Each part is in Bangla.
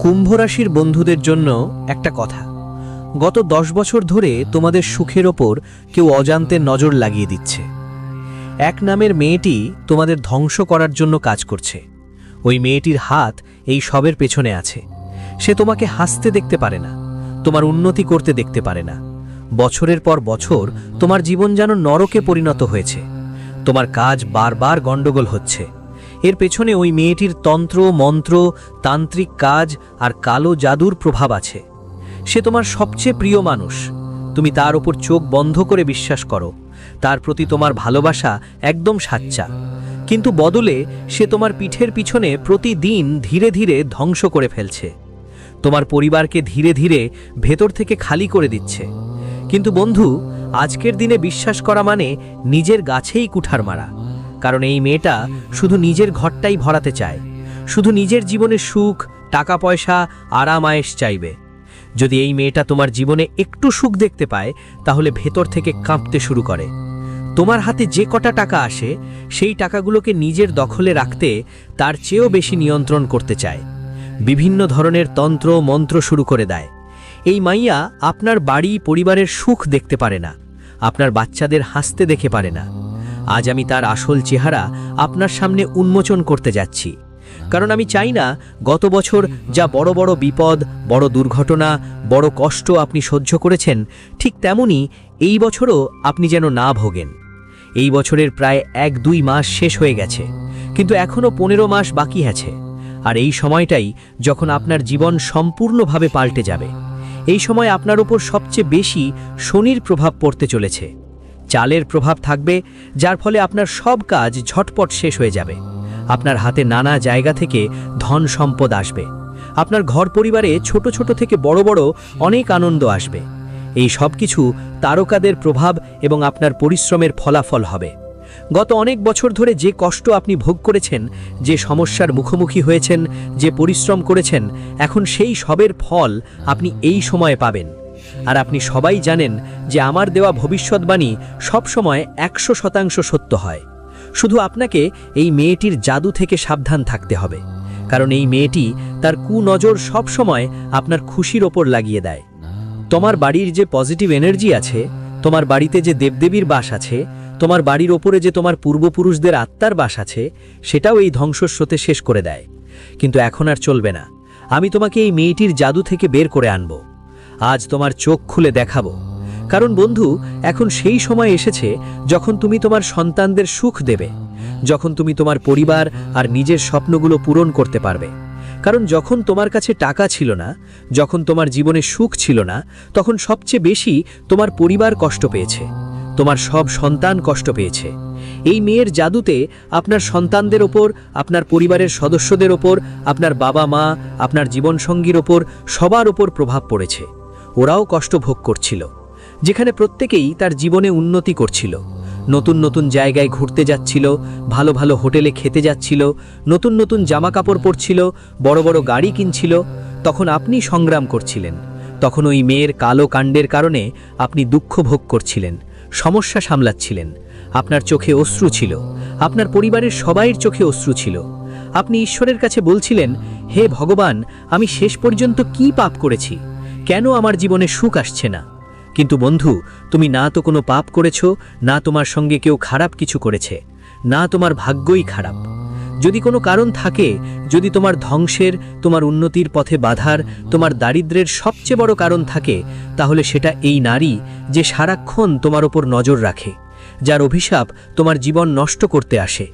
কুম্ভ রাশির বন্ধুদের জন্য একটা কথা। গত 10 বছর ধরে তোমাদের সুখের ওপর কেউ অজান্তে নজর লাগিয়ে দিচ্ছে। এক নামের মেয়েটি তোমাদের ধ্বংস করার জন্য কাজ করছে। ওই মেয়েটির হাত এই সবের পেছনে আছে। সে তোমাকে হাসতে দেখতে পারে না, তোমার উন্নতি করতে দেখতে পারে না। বছরের পর বছর তোমার জীবন যেন নরকে পরিণত হয়েছে। তোমার কাজ বারবার গণ্ডগোল হচ্ছে। এর পেছনে ওই মেয়েটির তন্ত্র মন্ত্র, তান্ত্রিক কাজ আর কালো জাদুর প্রভাব আছে। সে তোমার সবচেয়ে প্রিয় মানুষ। তুমি তার ওপর চোখ বন্ধ করে বিশ্বাস করো। তার প্রতি তোমার ভালোবাসা একদম সাচ্চা। কিন্তু বদলে সে তোমার পিঠের পিছনে প্রতিদিন ধীরে ধীরে ধ্বংস করে ফেলছে। তোমার পরিবারকে ধীরে ধীরে ভেতর থেকে খালি করে দিচ্ছে। কিন্তু বন্ধু, আজকের দিনে বিশ্বাস করা মানে নিজের গাছেই কুঠার মারা। কারণ এই মেয়েটা শুধু নিজের ঘরটাই ভরাতে চায়, শুধু নিজের জীবনে সুখ, টাকা পয়সা, আরাম আয়েশ চাইবে। যদি এই মেয়েটা তোমার জীবনে একটু সুখ দেখতে পায়, তাহলে ভেতর থেকে কাঁপতে শুরু করে। তোমার হাতে যে কটা টাকা আসে, সেই টাকাগুলোকে নিজের দখলে রাখতে তার চেয়েও বেশি নিয়ন্ত্রণ করতে চায়। বিভিন্ন ধরনের তন্ত্র মন্ত্র শুরু করে দেয়। এই মাইয়া আপনার বাড়ি পরিবারের সুখ দেখতে পারে না, আপনার বাচ্চাদের হাসতে দেখে পারে না। আজ আমি তার আসল চেহারা আপনার সামনে উন্মোচন করতে যাচ্ছি। কারণ আমি চাই না গত বছর যা বড় বড় বিপদ, বড় দুর্ঘটনা, বড় কষ্ট আপনি সহ্য করেছেন, ঠিক তেমনি এই বছরও আপনি যেন না ভোগেন। এই বছরের প্রায় 1-2 মাস শেষ হয়ে গেছে, কিন্তু এখনও 15 মাস বাকি আছে। আর এই সময়টাই যখন আপনার জীবন সম্পূর্ণভাবে পাল্টে যাবে। এই সময় আপনার উপর সবচেয়ে বেশি শনির প্রভাব পড়তে চলেছে। চালের প্রভাব থাকবে, যার ফলে আপনার সব কাজ ঝটপট শেষ হয়ে যাবে। আপনার হাতে নানা জায়গা থেকে ধন সম্পদ আসবে। আপনার ঘর পরিবারে ছোট ছোট থেকে বড় বড় অনেক আনন্দ আসবে। এই সব কিছু তারকাদের প্রভাব এবং আপনার পরিশ্রমের ফলাফল হবে। গত অনেক বছর ধরে যে কষ্ট আপনি ভোগ করেছেন, যে সমস্যার মুখোমুখি হয়েছেন, যে পরিশ্রম করেছেন, এখন সেই সবের ফল আপনি এই সময়ে পাবেন। আর আপনি সবাই জানেন যে আমার দেওয়া ভবিষ্যৎবাণী সবসময় 100% সত্য হয়। শুধু আপনাকে এই মেয়েটির জাদু থেকে সাবধান থাকতে হবে। কারণ এই মেয়েটি তার কুনজর সবসময় আপনার খুশির ওপর লাগিয়ে দেয়। তোমার বাড়ির যে পজিটিভ এনার্জি আছে, তোমার বাড়িতে যে দেবদেবীর বাস আছে, তোমার বাড়ির ওপরে যে তোমার পূর্বপুরুষদের আত্মার বাস আছে, সেটাও এই ধ্বংসস্রোতে শেষ করে দেয়। কিন্তু এখন আর চলবে না। আমি তোমাকে এই মেয়েটির জাদু থেকে বের করে আনব। আজ তোমার চোখ খুলে দেখাবো। কারণ বন্ধু, এখন সেই সময় এসেছে যখন তুমি তোমার সন্তানদের সুখ দেবে, যখন তুমি তোমার পরিবার আর নিজের স্বপ্নগুলো পূরণ করতে পারবে। কারণ যখন তোমার কাছে টাকা ছিল না, যখন তোমার জীবনে সুখ ছিল না, তখন সবচেয়ে বেশি তোমার পরিবার কষ্ট পেয়েছে, তোমার সব সন্তান কষ্ট পেয়েছে। এই মেয়ের জাদুতে আপনার সন্তানদের ওপর, আপনার পরিবারের সদস্যদের ওপর, আপনার বাবা মা, আপনার জীবনসঙ্গীর ওপর, সবার ওপর প্রভাব পড়েছে। ওরাও কষ্ট ভোগ করছিল। যেখানে প্রত্যেকেই তার জীবনে উন্নতি করছিল, নতুন নতুন জায়গায় ঘুরতে যাচ্ছিল, ভালো ভালো হোটেলে খেতে যাচ্ছিল, নতুন নতুন জামা কাপড় পরছিল, বড় বড় গাড়ি কিনছিল, তখন আপনি সংগ্রাম করছিলেন। তখন ওই মেয়ের কালো কাণ্ডের কারণে আপনি দুঃখ ভোগ করছিলেন, সমস্যা সামলাচ্ছিলেন। আপনার চোখে অশ্রু ছিল, আপনার পরিবারের সবাইয়ের চোখে অশ্রু ছিল। আপনি ঈশ্বরের কাছে বলছিলেন, হে ভগবান, আমি শেষ পর্যন্ত কি পাপ করেছি? কেন আমার জীবনে সুখ আসছে না? কিন্তু বন্ধু, তুমি না তো কোনো পাপ করেছো, না তোমার সঙ্গে কেউ খারাপ কিছু করেছে, না তোমার ভাগ্যই খারাপ। যদি কোনো কারণ থাকে, যদি তোমার ধ্বংসের, তোমার উন্নতির পথে বাধার, তোমার দারিদ্র্যের সবচেয়ে বড় কারণ থাকে, তাহলে সেটা এই নারী যে সারাক্ষণ তোমার ওপর নজর রাখে, যার অভিশাপ তোমার জীবন নষ্ট করতে আসে।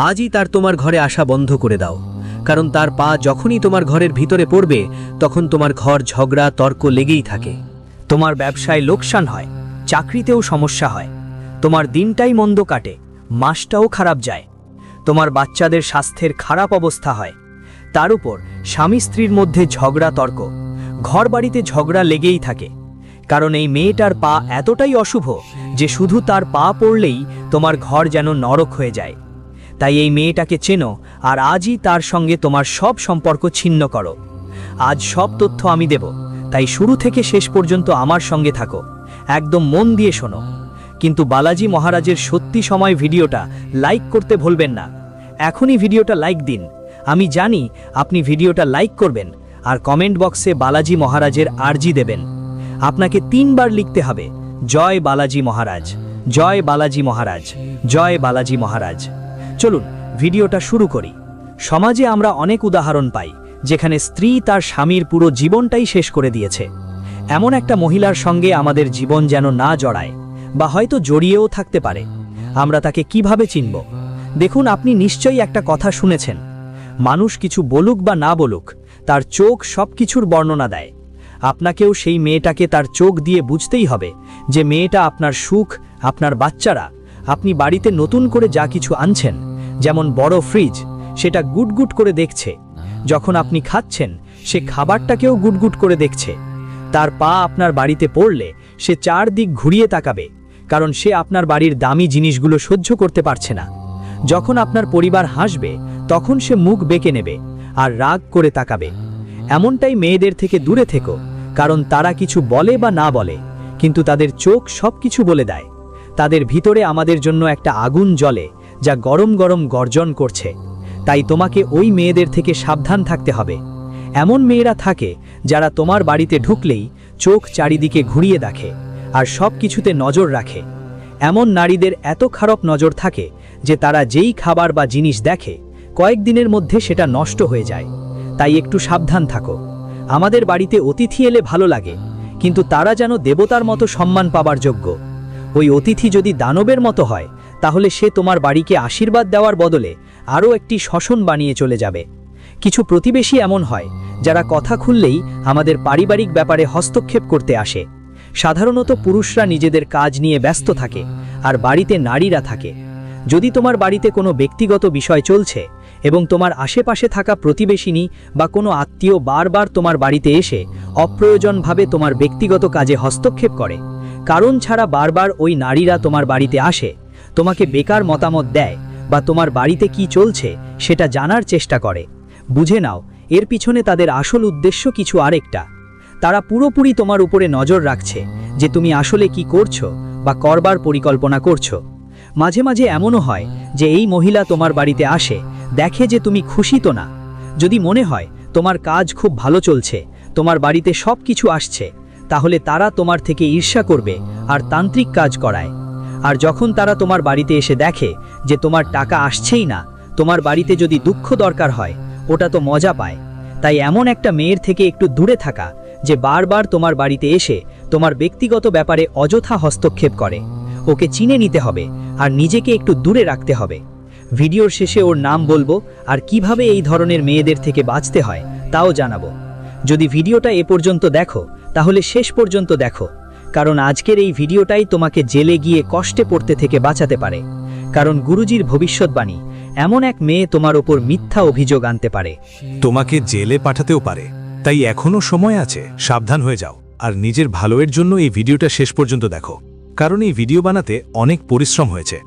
আজই তার তোমার ঘরে আসা বন্ধ করে দাও। কারণ তার পা যখনই তোমার ঘরের ভিতরে পড়বে, তখন তোমার ঘর ঝগড়া তর্ক লেগেই থাকে। তোমার ব্যবসায় লোকসান হয়, চাকরিতেও সমস্যা হয়, তোমার দিনটাই মন্দ কাটে, মাসটাও খারাপ যায়, তোমার বাচ্চাদের স্বাস্থ্যের খারাপ অবস্থা হয়। তার উপর স্বামী স্ত্রীর মধ্যে ঝগড়া তর্ক, ঘর বাড়িতে ঝগড়া লেগেই থাকে। কারণ এই মেয়েটার পা এতটাই অশুভ যে শুধু তার পা পড়লেই তোমার ঘর যেন নরক হয়ে যায়। তাই এই মেয়েটাকে চেনো, আর আজই তার সঙ্গে তোমার সব সম্পর্ক ছিন্ন করো। আজ সব তথ্য আমি দেব, তাই শুরু থেকে শেষ পর্যন্ত আমার সঙ্গে থাকো, একদম মন দিয়ে শোনো। কিন্তু বালাজি মহারাজের সত্যি সময় ভিডিওটা লাইক করতে ভুলবেন না। এখনই ভিডিওটা লাইক দিন। আমি জানি আপনি ভিডিওটা লাইক করবেন, আর কমেন্ট বক্সে বালাজি মহারাজের আরজি দেবেন। আপনাকে 3 বার লিখতে হবে, জয় বালাজি মহারাজ, জয় বালাজি মহারাজ, জয় বালাজি মহারাজ। চলুন ভিডিওটা শুরু করি। সমাজে আমরা অনেক উদাহরণ পাই যেখানে স্ত্রী তার স্বামীর পুরো জীবনটাই শেষ করে দিয়েছে। এমন একটা মহিলার সঙ্গে আমাদের জীবন যেন না জড়ায়, বা হয়তো জড়িয়েও থাকতে পারে। আমরা তাকে কিভাবে চিনব? দেখুন, আপনি নিশ্চয়ই একটা কথা শুনেছেন, মানুষ কিছু বলুক বা না বলুক, তার চোখ সব কিছুর বর্ণনা দেয়। আপনাকেও সেই মেয়েটাকে তার চোখ দিয়ে বুঝতেই হবে যে মেয়েটা আপনার সুখ, আপনার বাচ্চারা, আপনি বাড়িতে নতুন করে যা কিছু আনছেন, যেমন বড় ফ্রিজ, সেটা গুটগুট করে দেখছে। যখন আপনি খাচ্ছেন, সে খাবারটাকেও গুটগুট করে দেখছে। তার পা আপনার বাড়িতে পড়লে সে 4 দিক ঘুরিয়ে তাকাবে, কারণ সে আপনার বাড়ির দামি জিনিসগুলো সহ্য করতে পারছে না। যখন আপনার পরিবার হাসবে, তখন সে মুখ বেঁকে নেবে আর রাগ করে তাকাবে। এমনটাই মেয়েদের থেকে দূরে থেকো, কারণ তারা কিছু বলে বা না বলে, কিন্তু তাদের চোখ সব কিছু বলে দেয়। তাদের ভিতরে আমাদের জন্য একটা আগুন জ্বলে, যা গরম গরম গর্জন করছে। তাই তোমাকে ওই মেয়েদের থেকে সাবধান থাকতে হবে। এমন মেয়েরা থাকে যারা তোমার বাড়িতে ঢুকলেই চোখ চারিদিকে ঘুরিয়ে দেখে আর সব কিছুতে নজর রাখে। এমন নারীদের এত খারাপ নজর থাকে যে তারা যেই খাবার বা জিনিস দেখে, কয়েকদিনের মধ্যে সেটা নষ্ট হয়ে যায়। তাই একটু সাবধান থাকো। আমাদের বাড়িতে অতিথি এলে ভালো লাগে, কিন্তু তারা যেন দেবতার মতো সম্মান পাবার যোগ্য। ওই অতিথি যদি দানবের মতো হয়, তাহলে সে তোমার বাড়িকে আশীর্বাদ দেওয়ার বদলে আরও একটি শ্মশন বানিয়ে চলে যাবে। কিছু প্রতিবেশী এমন হয় যারা কথা খুললেই আমাদের পারিবারিক ব্যাপারে হস্তক্ষেপ করতে আসে। সাধারণত পুরুষরা নিজেদের কাজ নিয়ে ব্যস্ত থাকে আর বাড়িতে নারীরা থাকে। যদি তোমার বাড়িতে কোনো ব্যক্তিগত বিষয় চলছে এবং তোমার আশেপাশে থাকা প্রতিবেশিনী বা কোনো আত্মীয় বারবার তোমার বাড়িতে এসে অপ্রয়োজনভাবে তোমার ব্যক্তিগত কাজে হস্তক্ষেপ করে, কারণ ছাড়া বারবার ওই নারীরা তোমার বাড়িতে আসে, তোমাকে বেকার মতামত দেয় বা তোমার বাড়িতে কি চলছে সেটা জানার চেষ্টা করে, বুঝে নাও এর পিছনে তাদের আসল উদ্দেশ্য কিছু আরেকটা। তারা পুরোপুরি তোমার উপরে নজর রাখছে যে তুমি আসলে কি করছো বা করবার পরিকল্পনা করছো। মাঝে মাঝে এমনও হয় যে এই মহিলা তোমার বাড়িতে আসে, দেখে যে তুমি খুশি তো না। যদি মনে হয় তোমার কাজ খুব ভালো চলছে, তোমার বাড়িতে সব কিছু আসছে, তাহলে তারা তোমার থেকে ঈর্ষা করবে আর তান্ত্রিক কাজ করায়। আর যখন তারা তোমার বাড়িতে এসে দেখে যে তোমার টাকা আসছেই না, তোমার বাড়িতে যদি দুঃখ দরকার হয়, ওটা তো মজা পায়। তাই এমন একটা মেয়ের থেকে একটু দূরে থাকা যে বারবার তোমার বাড়িতে এসে তোমার ব্যক্তিগত ব্যাপারে অযথা হস্তক্ষেপ করে, ওকে চিনে নিতে হবে আর নিজেকে একটু দূরে রাখতে হবে। ভিডিওর শেষে ওর নাম বলবো আর কিভাবে এই ধরনের মেয়েদের থেকে বাঁচতে হয় তাও জানাবো। যদি ভিডিওটা এ পর্যন্ত দেখো, তাহলে শেষ পর্যন্ত দেখো, কারণ আজকের এই ভিডিওটাই তোমাকে জেলে গিয়ে কষ্টে পড়তে থেকে বাঁচাতে পারে। কারণ গুরুজির ভবিষ্যৎবাণী, এমন এক মেয়ে তোমার ওপর মিথ্যা অভিযোগ আনতে পারে, তোমাকে জেলে পাঠাতেও পারে। তাই এখনো সময় আছে, সাবধান হয়ে যাও। আর নিজের ভালোর জন্য এই ভিডিওটা শেষ পর্যন্ত দেখো, কারণ এই ভিডিও বানাতে অনেক পরিশ্রম হয়েছে।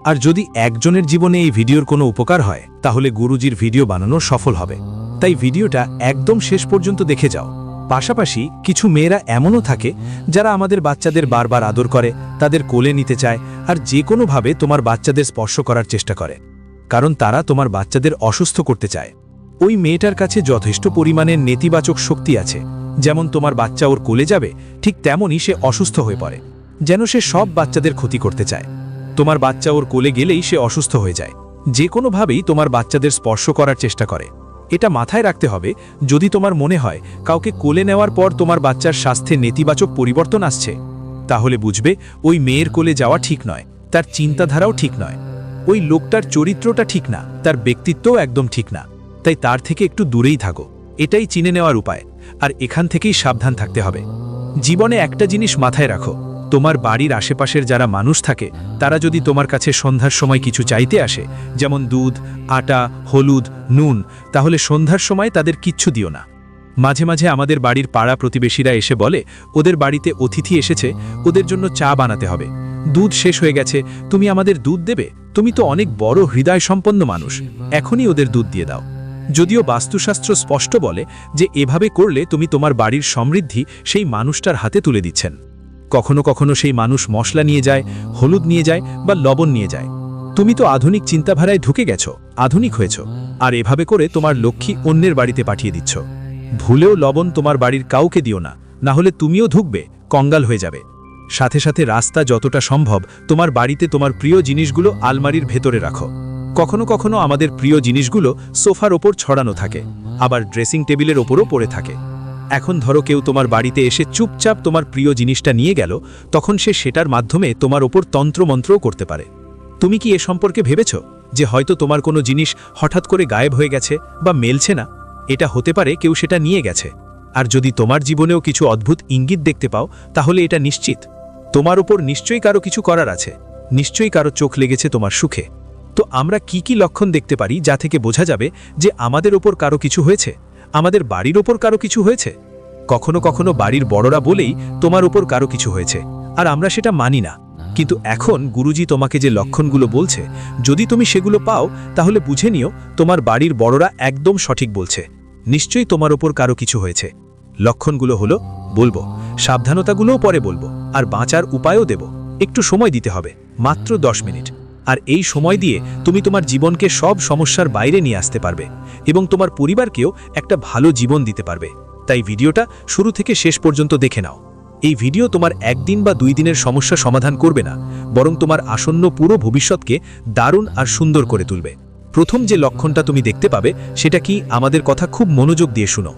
আর যদি একজনের জীবনে এই ভিডিওর কোনো উপকার হয়, তাহলে গুরুজির ভিডিও বানানো সফল হবে। তাই ভিডিওটা একদম শেষ পর্যন্ত দেখে যাও। পাশাপাশি কিছু মেয়েরা এমনও থাকে যারা আমাদের বাচ্চাদের বারবার আদর করে, তাদের কোলে নিতে চায় আর যে কোনোভাবে তোমার বাচ্চাদের স্পর্শ করার চেষ্টা করে, কারণ তারা তোমার বাচ্চাদের অসুস্থ করতে চায়। ওই মেয়েটার কাছে যথেষ্ট পরিমাণের নেতিবাচক শক্তি আছে। যেমন তোমার বাচ্চা ওর কোলে যাবে, ঠিক তেমনই সে অসুস্থ হয়ে পড়ে, যেন সে সব বাচ্চাদের ক্ষতি করতে চায়। তোমার বাচ্চা ওর কোলে গেলেই সে অসুস্থ হয়ে যায়, যে কোনোভাবেই তোমার বাচ্চাদের স্পর্শ করার চেষ্টা করে। এটা মাথায় রাখতে হবে, যদি তোমার মনে হয় কাউকে কোলে নেওয়ার পর তোমার বাচ্চার স্বাস্থ্যে নেতিবাচক পরিবর্তন আসছে, তাহলে বুঝবে ওই মেয়ের কোলে যাওয়া ঠিক নয়, তার চিন্তাধারাও ঠিক নয়, ওই লোকটার চরিত্রটা ঠিক না, তার ব্যক্তিত্বও একদম ঠিক না। তাই তার থেকে একটু দূরেই থাকো, এটাই চিনে নেওয়ার উপায়। আর এখান থেকেই সাবধান থাকতে হবে। জীবনে একটা জিনিস মাথায় রাখো, তোমার বাড়ির আশেপাশের যারা মানুষ থাকে, তারা যদি তোমার কাছে সন্ধ্যার সময় কিছু চাইতে আসে, যেমন দুধ, আটা, হলুদ, নুন, তাহলে সন্ধ্যার সময় তাদের কিচ্ছু দিও না। মাঝে মাঝে আমাদের বাড়ির পাড়া প্রতিবেশীরা এসে বলে ওদের বাড়িতে অতিথি এসেছে, ওদের জন্য চা বানাতে হবে, দুধ শেষ হয়ে গেছে, তুমি আমাদের দুধ দেবে? তুমি তো অনেক বড় হৃদয় সম্পন্ন মানুষ, এখনই ওদের দুধ দিয়ে দাও। যদিও বাস্তুশাস্ত্র স্পষ্ট বলে যে এভাবে করলে তুমি তোমার বাড়ির সমৃদ্ধি সেই মানুষটার হাতে তুলে দিচ্ছেন। কখনো কখনো সেই মানুষ মশলা নিয়ে যায়, হলুদ নিয়ে যায় বা লবণ নিয়ে যায়। তুমি তো আধুনিক চিন্তাধারায় ঢুকে গেছো, আধুনিক হয়েছ, আর এভাবে করে তোমার লক্ষ্মী অন্যের বাড়িতে পাঠিয়ে দিচ্ছ। ভুলেও লবণ তোমার বাড়ির কাউকে দিও না, না হলে তুমিও ধুকবে, কঙ্গাল হয়ে যাবে। সাথে সাথে রাস্তা যতটা সম্ভব তোমার বাড়িতে তোমার প্রিয় জিনিসগুলো আলমারির ভেতরে রাখো। কখনো কখনো আমাদের প্রিয় জিনিসগুলো সোফার ওপর ছড়ানো থাকে, আবার ড্রেসিং টেবিলের ওপরও পড়ে থাকে। এখন ধরো কেউ তোমার বাড়িতে এসে চুপচাপ তোমার প্রিয় জিনিসটা নিয়ে গেল, তখন সে সেটার মাধ্যমে তোমার ওপর তন্ত্রমন্ত্রও করতে পারে। তুমি কি এ সম্পর্কে ভেবেছ যে হয়তো তোমার কোনো জিনিস হঠাৎ করে গায়েব হয়ে গেছে বা মেলছে না? এটা হতে পারে কেউ সেটা নিয়ে গেছে। আর যদি তোমার জীবনেও কিছু অদ্ভুত ইঙ্গিত দেখতে পাও, তাহলে এটা নিশ্চিত তোমার ওপর নিশ্চয়ই কারো কিছু করার আছে, নিশ্চয়ই কারো চোখ লেগেছে তোমার সুখে। তো আমরা কি কি লক্ষণ দেখতে পারি যা থেকে বোঝা যাবে যে আমাদের ওপর কারো কিছু হয়েছে, আমাদের বাড়ির ওপর কারো কিছু হয়েছে? কখনো কখনো বাড়ির বড়রা বলেই তোমার ওপর কারো কিছু হয়েছে, আর আমরা সেটা মানি না। কিন্তু এখন গুরুজি তোমাকে যে লক্ষণগুলো বলছে, যদি তুমি সেগুলো পাও তাহলে বুঝে নিও তোমার বাড়ির বড়রা একদম সঠিক বলছে, নিশ্চয়ই তোমার ওপর কারো কিছু হয়েছে। লক্ষণগুলো হলো, বলবো, সাবধানতাগুলোও পরে বলবো, আর বাঁচার উপায়ও দেব। একটু সময় দিতে হবে, মাত্র 10 মিনিট। আর এই সময় দিয়ে তুমি তোমার জীবনকে সব সমস্যার বাইরে নিয়ে আসতে পারবে এবং তোমার পরিবারকেও একটা ভালো জীবন দিতে পারবে। তাই ভিডিওটা শুরু থেকে শেষ পর্যন্ত দেখে নাও। এই ভিডিও তোমার একদিন বা 2 দিনের সমস্যা সমাধান করবে না, বরং তোমার আসন্ন পুরো ভবিষ্যৎকে দারুণ আর সুন্দর করে তুলবে। প্রথম যে লক্ষণটা তুমি দেখতে পাবে সেটা কি, আমাদের কথা খুব মনোযোগ দিয়ে শুনো।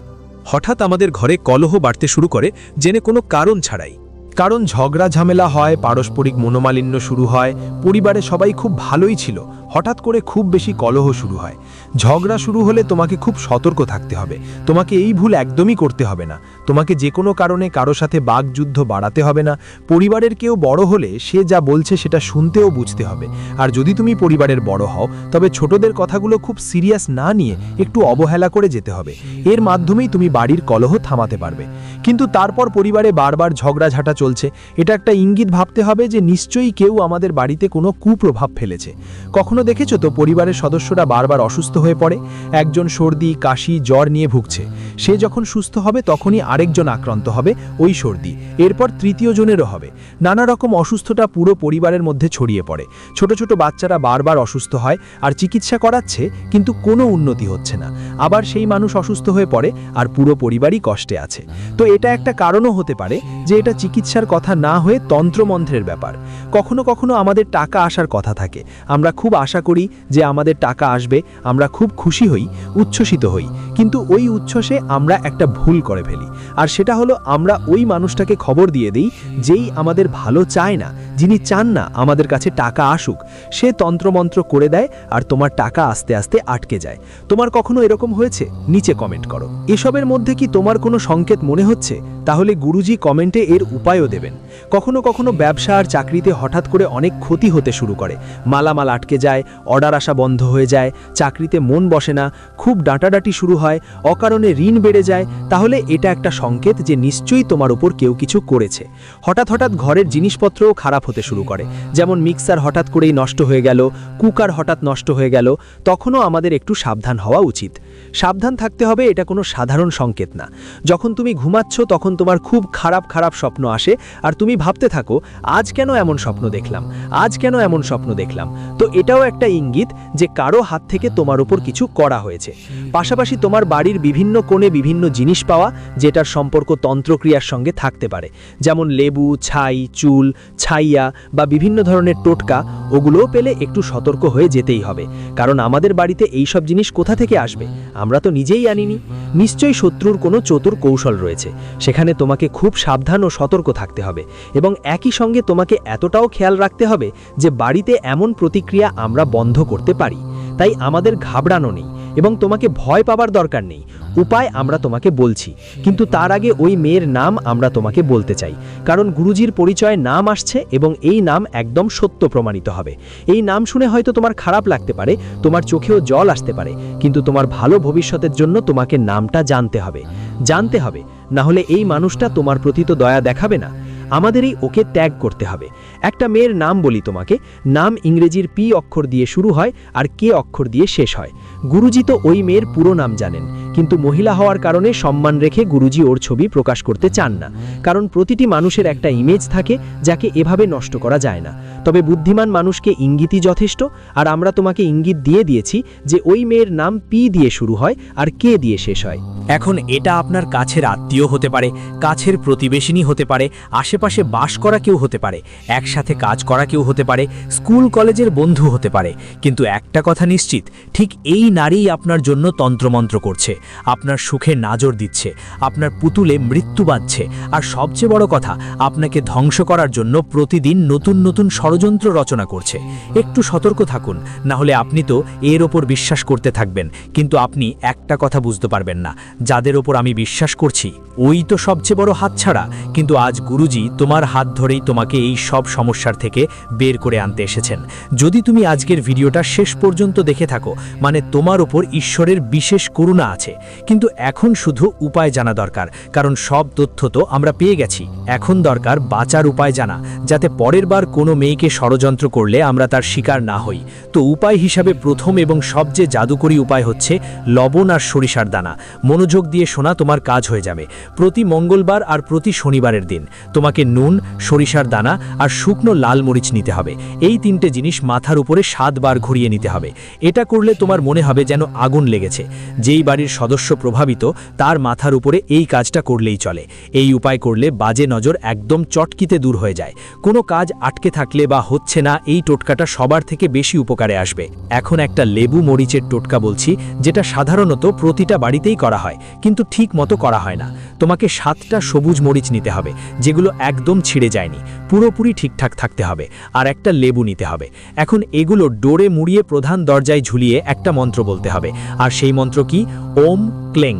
হঠাৎ আমাদের ঘরে কলহ বাড়তে শুরু করে, জেনে কোনো কারণ ছাড়াই। কারণ ঝগড়া ঝামেলা হয়, পারস্পরিক মনোমালিন্য শুরু হয়। পরিবারে সবাই খুব ভালোই ছিল, হঠাৎ করে খুব বেশি কলহ শুরু হয়। ঝগড়া শুরু হলে তোমাকে খুব সতর্ক থাকতে হবে। তোমাকে এই ভুল একদমই করতে হবে না। তোমাকে যে কোনো কারণে কারো সাথে বাকযুদ্ধ বাড়াতে হবে না। পরিবারের কেউ বড় হলে সে যা বলছে সেটা শুনতেও বুঝতে হবে। আর যদি তুমি পরিবারের বড় হও, তবে ছোটদের কথাগুলো খুব সিরিয়াস না নিয়ে একটু অবহেলা করে যেতে হবে। এর মাধ্যমেই তুমি বাড়ির কলহ থামাতে পারবে। কিন্তু তারপর পরিবারে বারবার ঝগড়াঝাঁটা চলছে, এটা একটা ইঙ্গিত ভাবতে হবে যে নিশ্চয়ই কেউ আমাদের বাড়িতে কোনো কুপ্রভাব ফেলেছে। কখনো দেখেছো তো পরিবারের সদস্যরা বারবার অসুস্থ হয়ে পড়ে? একজন সর্দি, কাশি, জ্বর নিয়ে ভুগছে। সে যখন সুস্থ হবে তখনই আরেকজন আক্রান্ত হবে ওই সর্দি, এরপর তৃতীয় জনেরও হবে। নানা রকম অসুস্থতা পুরো পরিবারের মধ্যে ছড়িয়ে পড়ে। ছোট ছোট বাচ্চারা বারবার অসুস্থ হয় আর চিকিৎসা করাচ্ছে, কিন্তু কোনো উন্নতি হচ্ছে না। আবার সেই মানুষ অসুস্থ হয়ে পড়ে আর পুরো পরিবারই কষ্টে আছে। তো এটা একটা কারণও হতে পারে যে এটা চিকিৎসার কথা না হয়ে তন্ত্রমন্ত্রের ব্যাপার। কখনো কখনো আমাদের টাকা আসার কথা থাকে, আমরা খুব আশা করি যে আমাদের টাকা আসবে, আমরা খুব খুশি হই, উচ্ছ্বসিত হই, কিন্তু ওই উচ্ছ্বাসে আমরা একটা ভুল করে ফেলি। আর সেটা হলো, আমরা ওই মানুষটাকে খবর দিয়ে দিই যেই আমাদের ভালো চায় না, যিনি চান না আমাদের কাছে টাকা আসুক। সে তন্ত্রমন্ত্র করে দেয় আর তোমার টাকা আস্তে আস্তে আটকে যায়। তোমার কখনো এরকম হয়েছে? নিচে কমেন্ট করো। এসবের মধ্যে কি তোমার কোনো সংকেত মনে হচ্ছে? তাহলে গুরুজি কমেন্টে এর উপায়ও দেবেন। কখনো কখনো ব্যবসা আর চাকরিতে হঠাৎ করে অনেক ক্ষতি হতে শুরু করে। মালামাল আটকে যায়, অর্ডার আসা বন্ধ হয়ে যায়, চাকরিতে মন বসে না, খুব ডাঁটাডাঁটি শুরু হয়, অকারণে ঋণ বেড়ে যায়। তাহলে এটা একটা সংকেত যে নিশ্চয়ই তোমার উপর কেউ কিছু করেছে। হঠাৎ হঠাৎ ঘরের জিনিসপত্রও খারাপ হতে শুরু করে, যেমন মিক্সার হঠাৎ করেই নষ্ট হয়ে গেল, কুকার হঠাৎ নষ্ট হয়ে গেল, তখনও আমাদের একটু সাবধান হওয়া উচিত। সাবধান থাকতে হবে, এটা কোনো সাধারণ সংকেত না। যখন তুমি ঘুমাচ্ছ তখন তোমার খুব খারাপ খারাপ স্বপ্ন আসে আর তুমি ভাবতে থাকো, আজ কেন এমন স্বপ্ন দেখলাম, আজ কেন এমন স্বপ্ন দেখলাম। তো এটাও একটা ইঙ্গিত যে কারো হাত থেকে তোমার উপর কিছু করা হয়েছে। পাশাপাশি তোমার বাড়ির বিভিন্ন কোণে বিভিন্ন জিনিস পাওয়া, যেটার সম্পর্ক তন্ত্রক্রিয়ার সঙ্গে থাকতে পারে, যেমন লেবু, ছাই, চুল, ছাইয়া বা বিভিন্ন ধরনের টোটকা, ওগুলোও পেলে একটু সতর্ক হয়ে যেতেই হবে। কারণ আমাদের বাড়িতে এই সব জিনিস কোথা থেকে আসবে? আমরা তো নিজেই আনিনি। নিশ্চয়ই শত্রুর কোনো চতুর কৌশল রয়েছে। সেখানে তোমাকে খুব সাবধান ও সতর্ক থাকতে হবে এবং একই সঙ্গে তোমাকে এতটাও খেয়াল রাখতে হবে যে বাড়িতে এমন প্রতিক্রিয়া আমরা বন্ধ করতে পারি। তাই আমাদের ঘাবড়ানো নেই এবং তোমাকে ভয় পাবার দরকার নেই। উপায় আমরা তোমাকে বলছি, কিন্তু তার আগে ওই মেয়ের নাম আমরা তোমাকে বলতে চাই, কারণ গুরুজির পরিচয়ে নাম আসছে এবং এই নাম একদম সত্য প্রমাণিত হবে। এই নাম শুনে হয়তো তোমার খারাপ লাগতে পারে, তোমার চোখেও জল আসতে পারে, কিন্তু তোমার ভালো ভবিষ্যতের জন্য তোমাকে নামটা জানতে হবে, না হলে এই মানুষটা তোমার প্রতি তো দয়া দেখাবে না। আমাদেরই ওকে ত্যাগ করতে হবে। একটা মেয়ের নাম বলি তোমাকে। নাম ইংরেজির পি অক্ষর দিয়ে শুরু হয় আর কে অক্ষর দিয়ে শেষ হয়। গুরুজি তো ওই মেয়ের পুরো নাম জানেন, কিন্তু মহিলা হওয়ার কারণে সম্মান রেখে গুরুজি ওর ছবি প্রকাশ করতে চান না, কারণ প্রতিটি মানুষের একটা ইমেজ থাকে যাকে এভাবে নষ্ট করা যায় না। তবে বুদ্ধিমান মানুষকে ইঙ্গিতই যথেষ্ট, আর আমরা তোমাকে ইঙ্গিত দিয়ে দিয়েছি যে ওই মেয়ের নাম পি দিয়ে শুরু হয় আর কে দিয়ে শেষ হয়। এখন এটা আপনার কাছের আত্মীয় হতে পারে, কাছের প্রতিবেশিনী হতে পারে, আশেপাশে বাস করা কেউ হতে পারে, একসাথে কাজ করা কেউ হতে পারে, স্কুল কলেজের বন্ধু হতে পারে। কিন্তু একটা কথা নিশ্চিত, ঠিক এই নারীই আপনার জন্য তন্ত্রমন্ত্র করছে, আপনার সুখে নজর দিচ্ছে, আপনার পুতুলে মৃত্যু বাঁধছে, আর সবচেয়ে বড় কথা, আপনাকে ধ্বংস করার জন্য প্রতিদিন নতুন নতুন ষড়যন্ত্র রচনা করছে। একটু সতর্ক থাকুন, না হলে আপনি তো এর ওপর বিশ্বাস করতে থাকবেন, কিন্তু আপনি একটা কথা বুঝতে পারবেন না, যাদের ওপর আমি বিশ্বাস করছি ওই তো সবচেয়ে বড় হাতছাড়া। কিন্তু আজ গুরুজি তোমার হাত ধরেই তোমাকে এই সব সমস্যার থেকে বের করে আনতে এসেছেন। যদি তুমি আজকের ভিডিওটা শেষ পর্যন্ত দেখে থাকো, মানে তোমার ওপর ঈশ্বরের বিশেষ করুণা আছে। কিন্তু এখন শুধু উপায় জানা দরকার, কারণ সব তথ্য তো আমরা পেয়ে গেছি। এখন দরকার বাঁচার উপায় জানা, যাতে পরের বার কোনো মেয়েকে ষড়যন্ত্র করলে আমরা তার শিকার না হই। তো উপায় হিসাবে প্রথম এবং সবচেয়ে জাদুকরী উপায় হচ্ছে লবণ আর সরিষার দানা। মনোযোগ দিয়ে শোনা, তোমার কাজ হয়ে যাবে। প্রতি মঙ্গলবার আর প্রতি শনিবারের দিন তোমাকে নুন, সরিষার দানা আর শুকনো লাল মরিচ নিতে হবে। এই তিনটে জিনিস মাথার উপরে 7 বার ঘুরিয়ে নিতে হবে। এটা করলে তোমার মনে হবে যেন আগুন লেগেছে। যেই বাড়ির সদস্য প্রভাবিত তার মাথার উপরে এই কাজটা করলেই চলে। এই উপায় করলে বাজে নজর একদম চটকিতে দূর হয়ে যায়। কোনো কাজ আটকে থাকলে বা হচ্ছে না, এই টোটকাটা সবার থেকে বেশি উপকারে আসবে। এখন একটা লেবু মরিচের টোটকা বলছি, যেটা সাধারণত প্রতিটা বাড়িতেই করা হয়, কিন্তু ঠিক মতো করা হয় না। তোমাকে 7টা সবুজ মরিচ নিতে হবে, যেগুলো একদম ছিঁড়ে যায়নি, পুরোপুরি ঠিকঠাক থাকতে হবে, আর একটা লেবু নিতে হবে। এখন এগুলো ডোরে মুড়িয়ে প্রধান দরজায় ঝুলিয়ে একটা মন্ত্র বলতে হবে। আর সেই মন্ত্র কি? ওম ক্লেং।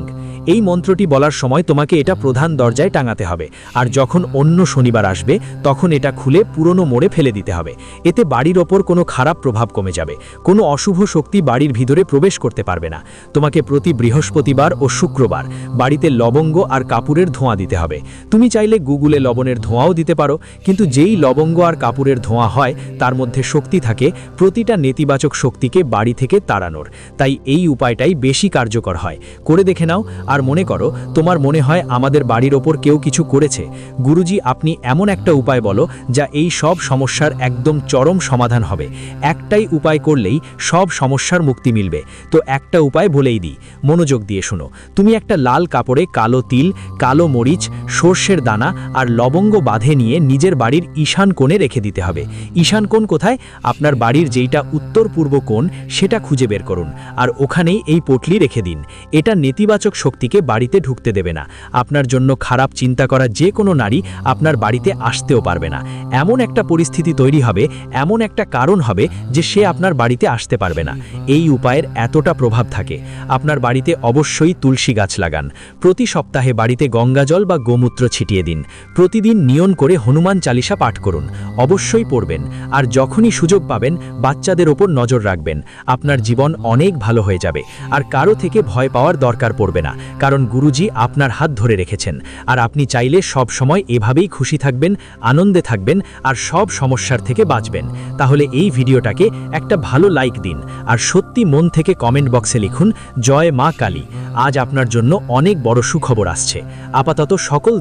এই মন্ত্রটি বলার সময় তোমাকে এটা প্রধান দরজায় টাঙাতে হবে, আর যখন অন্য শনিবার আসবে তখন এটা খুলে পুরনো মোড়ে ফেলে দিতে হবে। এতে বাড়ির ওপর কোনো খারাপ প্রভাব কমে যাবে, কোনো অশুভ শক্তি বাড়ির ভিতরে প্রবেশ করতে পারবে না। তোমাকে প্রতি বৃহস্পতিবার ও শুক্রবার বাড়িতে লবঙ্গ আর কাপুরের ধোঁয়া দিতে হবে। তুমি চাইলে গুগলে লবণের ধোঁয়াও দিতে পারো, কিন্তু যেই লবঙ্গ আর কাপুরের ধোঁয়া হয় তার মধ্যে শক্তি থাকে প্রতিটা নেতিবাচক শক্তিকে বাড়ি থেকে তাড়ানোর। তাই এই উপায়টাই বেশি কার্যকর হয়। করে দেখে নাও। আর মনে করো, তোমার মনে হয় আমাদের বাড়ির ওপর কেউ কিছু করেছে, গুরুজি আপনি এমন একটা উপায় বলো যা এই সব সমস্যার একদম চরম সমাধান হবে। একটাই উপায় করলেই সব সমস্যার মুক্তি মিলবে। তো একটা উপায় বলেই দিই, মনোযোগ দিয়ে শোনো। তুমি একটা লাল কাপড়ে কালো তিল, কালো মরিচ, সর্ষের দানা আর লবঙ্গ বাঁধে নিয়ে নিজের বাড়ির ঈশান কোণে রেখে দিতে হবে। ঈশান কোণ কোথায়? আপনার বাড়ির যেইটা উত্তর পূর্ব কোণ সেটা খুঁজে বের করুন, আর ওখানেই এই পটলি রেখে দিন। এটা নেতিবাচক শক্তিকে বাড়িতে ঢুকতে দেবে না। আপনার জন্য খারাপ চিন্তা করা যে কোনো নারী আপনার বাড়িতে আসতেও পারবে না। এমন একটা পরিস্থিতি তৈরি হবে, এমন একটা কারণ হবে যে সে আপনার বাড়িতে আসতে পারবে না। এই উপায়ের এতটা প্রভাব থাকে। আপনার বাড়িতে অবশ্যই তুলসী গাছ লাগান। প্রতি সপ্তাহে বাড়িতে গঙ্গাজল বা গোমূত্র ছিটিয়ে দিন। প্রতিদিন নিয়ন করে হনুমান চালিসা পাঠ করুন, অবশ্যই পড়বেন। আর যখনই সুযোগ পাবেন বাচ্চাদের ওপর নজর রাখবেন। আপনার জীবন অনেক ভালো হয়ে যাবে, আর কারো থেকে ভয় পাওয়ার দরকার পড়বে না, কারণ গুরুজি আপনার হাত ধরে রেখেছেন। আর আপনি চাইলে সব সময় এভাবেই খুশি থাকবেন, আনন্দে থাকবেন, আর সব সমস্যার থেকে বাঁচবেন। তাহলে এই ভিডিওটাকে একটা ভালো লাইক দিন, আর সত্যি মন থেকে কমেন্ট বক্সে লিখুন জয় মা কালী। আজ আপনার জন্য অনেক বড় সুখবর আসছে। আপাতত সকল